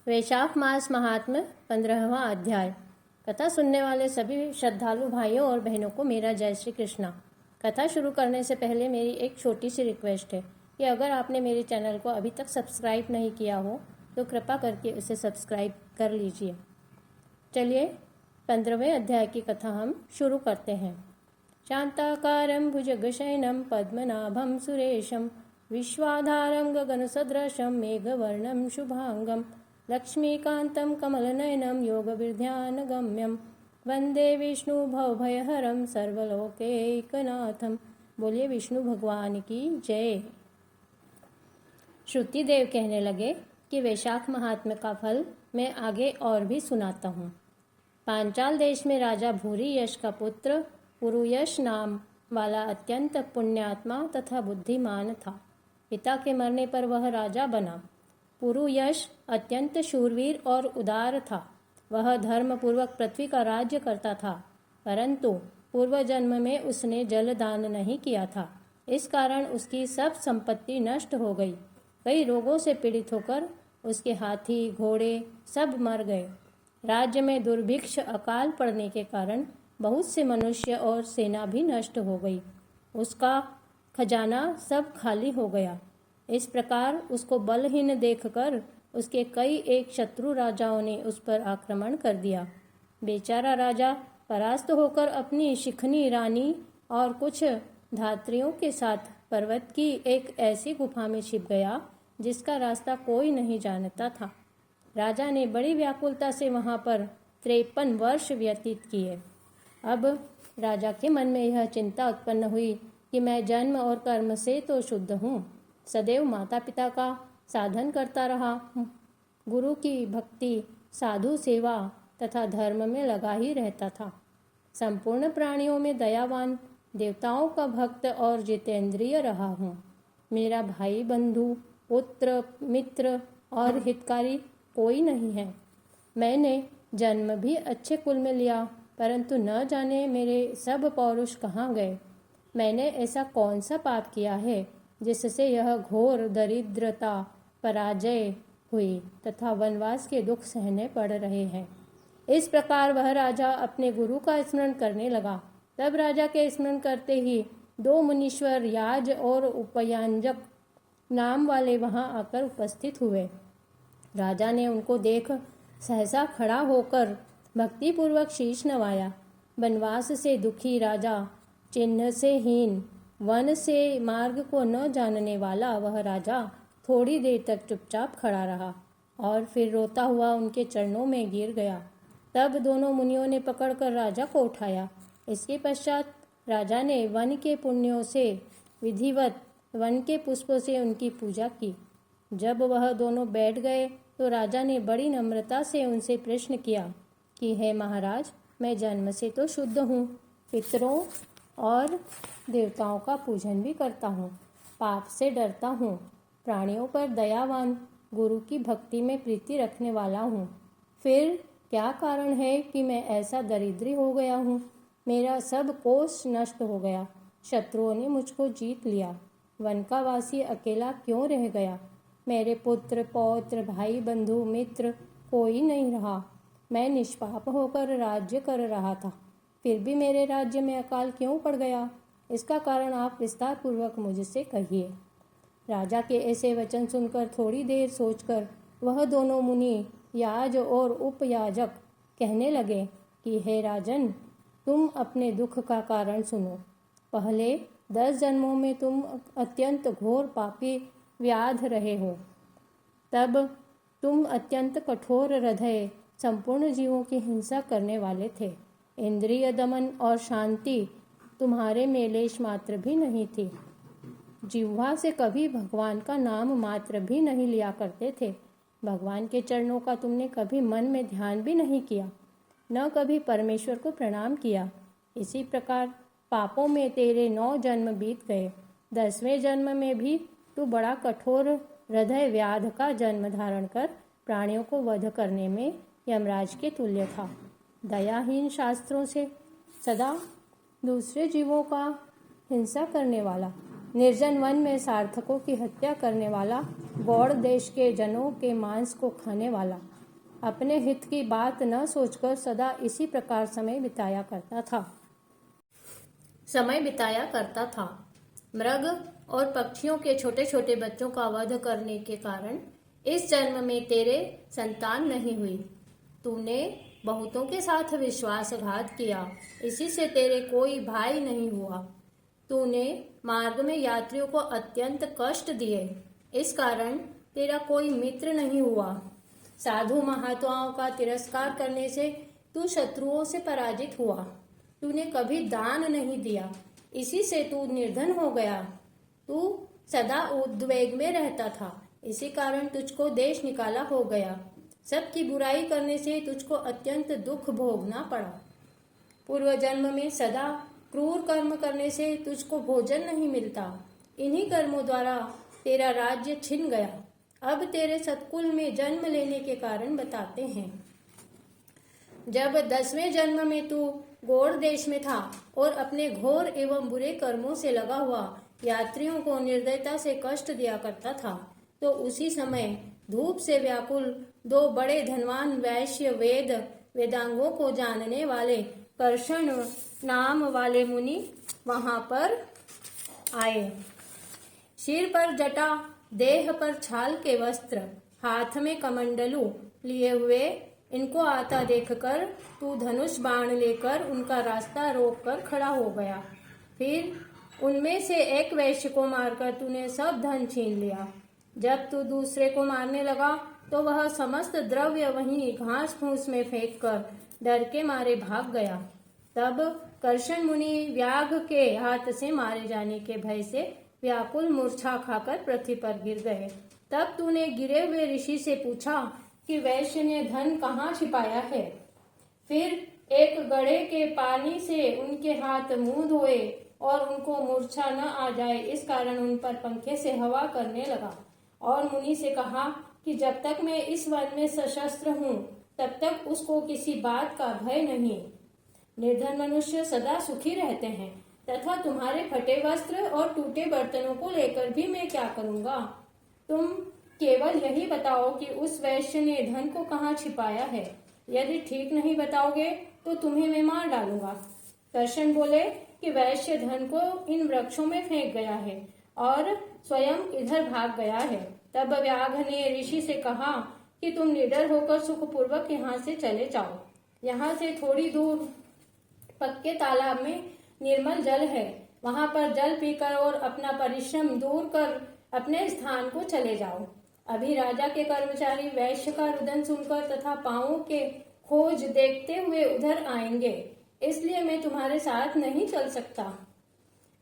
वैशाख मास महात्म्य 15वां अध्याय। कथा सुनने वाले सभी श्रद्धालु भाइयों और बहनों को मेरा जय श्री कृष्णा। कथा शुरू करने से पहले मेरी एक छोटी सी रिक्वेस्ट है कि अगर आपने मेरे चैनल को अभी तक सब्सक्राइब नहीं किया हो तो कृपा करके उसे सब्सक्राइब कर लीजिए। चलिए 15वें अध्याय की कथा हम शुरू करते हैं। शांताकारं भुजगशयनं पद्मनाभं सुरेशं विश्वाधारं गगनसदृशं मेघवर्णं शुभांगं लक्ष्मीकान्तं कमलनयनं योगविध्यानगम्यं वंदे विष्णु भवभयहरं सर्वलोकैकनाथं। बोलिए विष्णु भगवान की जय। श्रुतिदेव कहने लगे कि वैशाख महात्म्य का फल मैं आगे और भी सुनाता हूँ। पांचाल देश में राजा भूरी यश का पुत्र पुरुयश नाम वाला अत्यंत पुण्यात्मा तथा बुद्धिमान था। पिता के मरने पर वह राजा बना। पुरुयश अत्यंत शूरवीर और उदार था। वह धर्म पूर्वक पृथ्वी का राज्य करता था, परंतु पूर्व जन्म में उसने जल दान नहीं किया था। इस कारण उसकी सब संपत्ति नष्ट हो गई। कई रोगों से पीड़ित होकर उसके हाथी घोड़े सब मर गए। राज्य में दुर्भिक्ष अकाल पड़ने के कारण बहुत से मनुष्य और सेना भी नष्ट हो गई। उसका खजाना सब खाली हो गया। इस प्रकार उसको बलहीन देखकर उसके कई एक शत्रु राजाओं ने उस पर आक्रमण कर दिया। बेचारा राजा परास्त होकर अपनी शिखनी रानी और कुछ धात्रियों के साथ पर्वत की एक ऐसी गुफा में छिप गया जिसका रास्ता कोई नहीं जानता था। राजा ने बड़ी व्याकुलता से वहां पर 53 वर्ष व्यतीत किए। अब राजा के मन में यह चिंता उत्पन्न हुई कि मैं जन्म और कर्म से तो शुद्ध हूँ, सदैव माता पिता का साधन करता रहा, गुरु की भक्ति साधु सेवा तथा धर्म में लगा ही रहता था, संपूर्ण प्राणियों में दयावान, देवताओं का भक्त और जितेंद्रिय रहा हूँ। मेरा भाई बंधु पुत्र मित्र और हितकारी कोई नहीं है। मैंने जन्म भी अच्छे कुल में लिया, परंतु न जाने मेरे सब पौरुष कहाँ गए। मैंने ऐसा कौन सा पाप किया है जिससे यह घोर दरिद्रता पराजय हुई तथा वनवास के दुख सहने पड़ रहे हैं। इस प्रकार वह राजा अपने गुरु का स्मरण करने लगा। तब राजा के स्मरण करते ही 2 मुनीश्वर याज और उपयांजक नाम वाले वहां आकर उपस्थित हुए। राजा ने उनको देख सहसा खड़ा होकर भक्तिपूर्वक शीश नवाया। वनवास से दुखी राजा, चिन्ह से हीन, वन से मार्ग को न जानने वाला वह राजा थोड़ी देर तक चुपचाप खड़ा रहा और फिर रोता हुआ उनके चरणों में गिर गया। तब दोनों मुनियों ने पकड़कर राजा को उठाया। इसके पश्चात राजा ने वन के पुण्यों से विधिवत वन के पुष्पों से उनकी पूजा की। जब वह दोनों बैठ गए तो राजा ने बड़ी नम्रता से उनसे प्रश्न किया कि हे महाराज, मैं जन्म से तो शुद्ध हूँ, पितरों और देवताओं का पूजन भी करता हूँ, पाप से डरता हूँ, प्राणियों पर दयावान, गुरु की भक्ति में प्रीति रखने वाला हूँ। फिर क्या कारण है कि मैं ऐसा दरिद्री हो गया हूँ? मेरा सब कोष नष्ट हो गया, शत्रुओं ने मुझको जीत लिया, वन का वासी अकेला क्यों रह गया? मेरे पुत्र पौत्र भाई बंधु मित्र कोई नहीं रहा। मैं निष्पाप होकर राज्य कर रहा था, फिर भी मेरे राज्य में अकाल क्यों पड़ गया? इसका कारण आप विस्तार पूर्वक मुझसे कहिए। राजा के ऐसे वचन सुनकर थोड़ी देर सोचकर वह दोनों मुनि याज और उपयाजक कहने लगे कि हे राजन, तुम अपने दुख का कारण सुनो। पहले 10 जन्मों में तुम अत्यंत घोर पापी व्याध रहे हो। तब तुम अत्यंत कठोर हृदय संपूर्ण जीवों की हिंसा करने वाले थे। इंद्रिय दमन और शांति तुम्हारे में लेश मात्र भी नहीं थी। जिह्वा से कभी भगवान का नाम मात्र भी नहीं लिया करते थे। भगवान के चरणों का तुमने कभी मन में ध्यान भी नहीं किया, न कभी परमेश्वर को प्रणाम किया। इसी प्रकार पापों में तेरे 9 जन्म बीत गए। 10वें जन्म में भी तू बड़ा कठोर हृदय व्याध का जन्म धारण कर प्राणियों को वध करने में यमराज के तुल्य था। दयाहीन, शास्त्रों से सदा दूसरे जीवों का हिंसा करने वाला, निर्जन वन में सार्थकों की हत्या करने वाला, गौड़ देश के जनों के मांस को खाने वाला, अपने हित की बात न सोचकर सदा इसी प्रकार समय बिताया करता था। मृग और पक्षियों के छोटे छोटे बच्चों का वध करने के कारण इस जन्म में तेरे संतान नहीं हुई। तूने बहुतों के साथ विश्वासघात किया, इसी से तेरे कोई भाई नहीं हुआ। तूने मार्ग में यात्रियों को अत्यंत कष्ट दिए, इस कारण तेरा कोई मित्र नहीं हुआ। साधु महात्माओं का तिरस्कार करने से तू शत्रुओं से पराजित हुआ। तूने कभी दान नहीं दिया, इसी से तू निर्धन हो गया। तू सदा उद्वेग में रहता था, इसी कारण तुझको देश निकाला हो गया। सबकी बुराई करने से तुझको अत्यंत दुख भोगना पड़ा। पूर्व जन्म में सदा क्रूर कर्म करने से तुझको भोजन नहीं मिलता। इन्हीं कर्मों द्वारा तेरा राज्य छिन गया। अब तेरे सत्कुल में जन्म लेने के कारण बताते हैं। जब 10वें जन्म में तू गौड़ देश में था और अपने घोर एवं बुरे कर्मों से लगा हुआ यात्रियों को निर्दयता से कष्ट दिया करता था, तो उसी समय धूप से व्याकुल 2 बड़े धनवान वैश्य वेदांगों को जानने वाले कर्षण नाम वाले मुनि वहां पर आए। सिर पर जटा, देह पर छाल के वस्त्र, हाथ में कमंडलू लिए हुए इनको आता देखकर तू धनुष बाण लेकर उनका रास्ता रोककर खड़ा हो गया। फिर उनमें से एक वैश्य को मारकर तूने सब धन छीन लिया। जब तू दूसरे को मारने लगा तो वह समस्त द्रव्य वहीं घास फूस में फेंक कर डर के मारे भाग गया। तब कर्षण मुनि व्याघ के हाथ से मारे जाने के भय से व्याकुल मूर्छा खाकर पृथ्वी पर गिर गए। तब तूने गिरे हुए ऋषि से पूछा कि वैश्य ने धन कहाँ छिपाया है। फिर एक गड्ढे के पानी से उनके हाथ मुंह धोए और उनको मूर्छा न आ जाए, इस कारण उन पर पंखे से हवा करने लगा और मुनि से कहा कि जब तक मैं इस वन में सशस्त्र हूँ तब तक उसको किसी बात का भय नहीं। निर्धन मनुष्य सदा सुखी रहते हैं तथा तुम्हारे फटे वस्त्र और टूटे बर्तनों को लेकर भी मैं क्या करूँगा। तुम केवल यही बताओ कि उस वैश्य ने धन को कहाँ छिपाया है। यदि ठीक नहीं बताओगे तो तुम्हें मैं मार डालूंगा। कर्षण बोले कि वैश्य धन को इन वृक्षों में फेंक गया है और स्वयं इधर भाग गया है। तब व्याघ ने ऋषि से कहा कि तुम निडर होकर सुखपूर्वक यहाँ से चले जाओ। यहाँ से थोड़ी दूर पक्के तालाब में निर्मल जल है, वहां पर जल पीकर और अपना परिश्रम दूर कर अपने स्थान को चले जाओ। अभी राजा के कर्मचारी वैश्य का रुदन सुनकर तथा पांवों के खोज देखते हुए उधर आएंगे, इसलिए मैं तुम्हारे साथ नहीं चल सकता।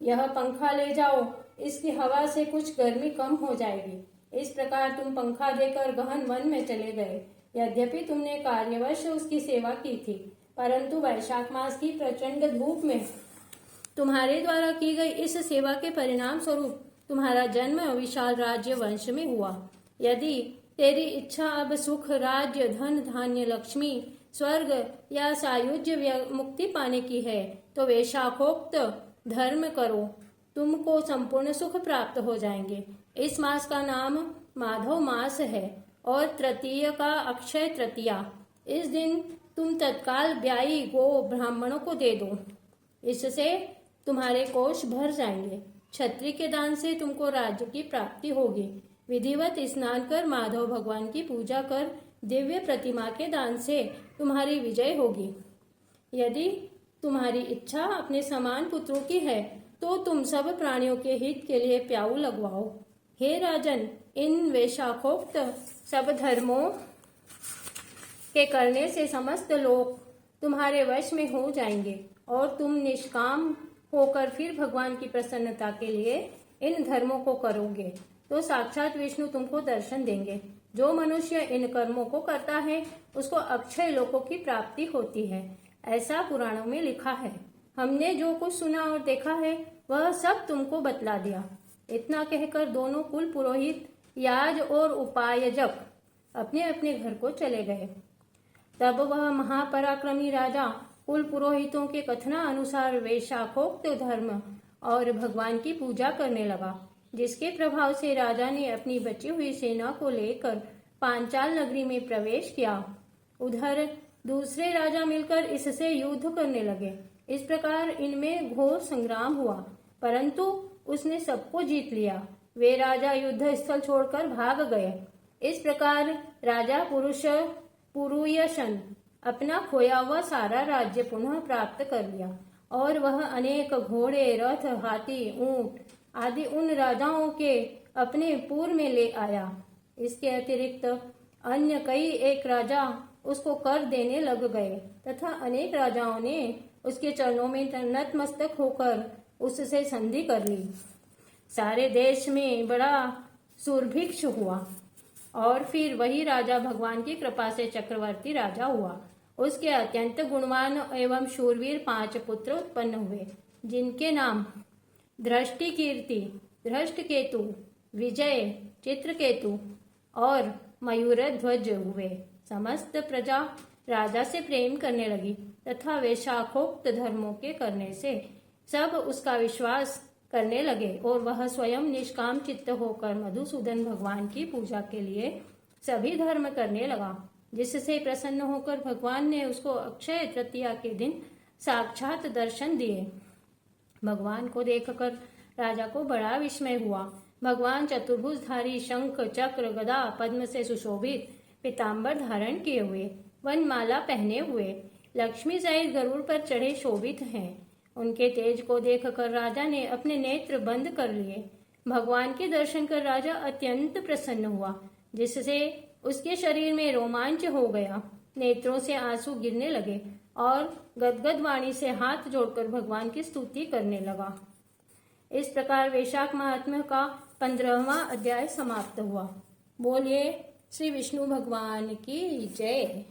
यह पंखा ले जाओ, इसकी हवा से कुछ गर्मी कम हो जाएगी। इस प्रकार तुम पंखा देकर गहन वन में चले गए। यद्यपि तुमने कार्यवश उसकी सेवा की थी, परंतु वैशाख मास की प्रचंड धूप में तुम्हारे द्वारा की गई इस सेवा के परिणाम स्वरूप तुम्हारा जन्म विशाल राज्य वंश में हुआ। यदि तेरी इच्छा अब सुख, राज्य, धन, धान्य, लक्ष्मी, स्वर्ग या सायुज्य मुक्ति पाने की है तो वैशाखोक्त धर्म करो, तुमको संपूर्ण सुख प्राप्त हो जाएंगे। इस मास का नाम माधव मास है और तृतीय का अक्षय तृतीया। इस दिन तुम तत्काल ब्याई गो ब्राह्मणों को दे दो, इससे तुम्हारे कोष भर जाएंगे। क्षत्रिय के दान से तुमको राज्य की प्राप्ति होगी। विधिवत स्नान कर माधव भगवान की पूजा कर दिव्य प्रतिमा के दान से तुम्हारी विजय होगी। यदि तुम्हारी इच्छा अपने समान पुत्रों की है तो तुम सब प्राणियों के हित के लिए प्याऊ लगवाओ। हे राजन, इन वैशाखोक्त सब धर्मों के करने से समस्त लोग तुम्हारे वश में हो जाएंगे और तुम निष्काम होकर फिर भगवान की प्रसन्नता के लिए इन धर्मों को करोगे तो साक्षात विष्णु तुमको दर्शन देंगे। जो मनुष्य इन कर्मों को करता है उसको अक्षय लोकों की प्राप्ति होती है, ऐसा पुराणों में लिखा है। हमने जो कुछ सुना और देखा है वह सब तुमको बतला दिया। इतना कहकर दोनों कुल पुरोहित, याज और उपायजक अपने अपने घर को चले गए। तब वह महापराक्रमी राजा कुल पुरोहितों के कथना अनुसार वैशाखोक्त धर्म और भगवान की पूजा करने लगा, जिसके प्रभाव से राजा ने अपनी बची हुई सेना को लेकर पांचाल नगरी में प्रवेश किया उधर दूसरे राजा मिलकर इससे युद्ध करने लगे। इस प्रकार इनमें घोर संग्राम हुआ, परंतु उसने सबको जीत लिया। वे राजा युद्ध स्थल छोड़कर भाग गए। इस प्रकार राजा पुरुयशन अपना खोया हुआ सारा राज्य पुनः प्राप्त कर लिया और वह अनेक घोड़े, रथ, हाथी, ऊंट आदि उन राजाओं के अपने पूर में ले आया। इसके अतिरिक्त अन्य कई एक राजा उसको कर देने लग गए तथा अनेक राजाओं ने उसके चरणों में नतमस्तक होकर उससे संधि कर ली। सारे देश में बड़ा सुरभिक्ष हुआ और फिर वही राजा भगवान की कृपा से चक्रवर्ती राजा हुआ। उसके अत्यंत गुणवान एवं शूरवीर 5 पुत्र उत्पन्न हुए, जिनके नाम दृष्टिकीर्ति, धृष्टकेतु, विजय, चित्रकेतु और मयूरध्वज हुए। समस्त प्रजा राजा से प्रेम करने लगी तथा वे शाखोक्त धर्मों के करने से सब उसका विश्वास करने लगे और वह स्वयं निष्काम चित्त होकर मधुसूदन भगवान की पूजा के लिए सभी धर्म करने लगा, जिससे प्रसन्न होकर भगवान ने उसको अक्षय तृतीया के दिन साक्षात दर्शन दिए। भगवान को देखकर राजा को बड़ा विस्मय हुआ। भगवान चतुर्भुजधारी, शंख, चक्र, गदा, पद्म से सुशोभित पीताम्बर धारण किए हुए, वनमाला पहने हुए, लक्ष्मी सहित गरुड़ पर चढ़े शोभित हैं। उनके तेज को देखकर राजा ने अपने नेत्र बंद कर लिए। भगवान के दर्शन कर राजा अत्यंत प्रसन्न हुआ, जिससे उसके शरीर में रोमांच हो गया। नेत्रों से आंसू गिरने लगे और गदगद वाणी से हाथ जोड़कर भगवान की स्तुति करने लगा। इस प्रकार वैशाख महात्म्य का 15वां अध्याय समाप्त हुआ। बोलिए श्री विष्णु भगवान की जय।